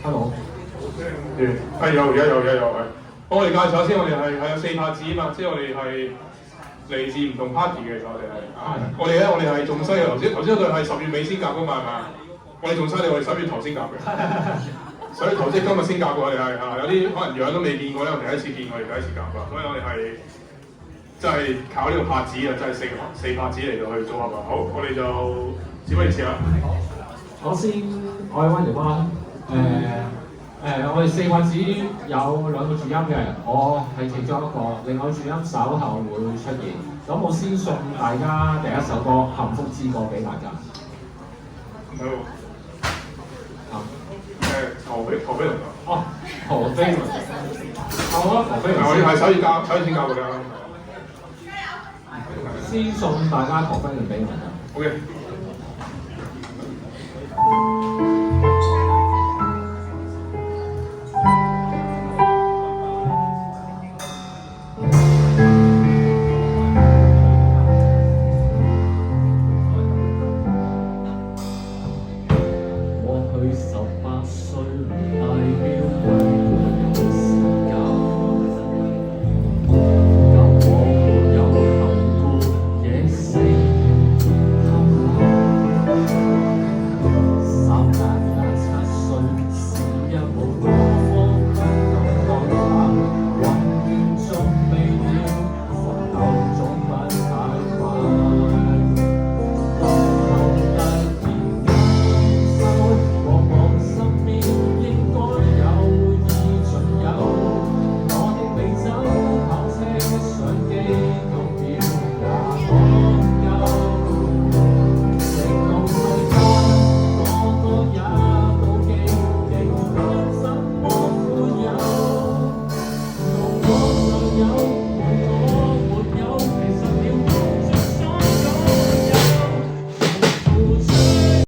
Hello。有。我哋介紹下先，我哋係有4拍子嘛，即係我哋係嚟自唔同 party 嘅，其實我哋係仲犀利。頭先嗰對係10月尾先夾噶嘛，係嘛？我哋仲犀利，我哋11月頭先夾嘅。11月頭即係今日先夾嘅，我哋係有啲可能樣都未見過咧，我第一次見，我哋第一次夾啊，所以我哋係真係靠呢個拍子啊，真係四拍子嚟到去組合啊。好，我哋就事不宜遲啦。我係溫兆邦。我哋4拍子有2個主音嘅，我係其中一個，另外主音稍後會出現。咁我先送大家第一首歌《幸福之歌》俾大家。好。何飛輪啊？哦，何飛輪。好啊，何飛輪。我哋係首先教嘅㗎。先送大家何飛輪俾我。OK。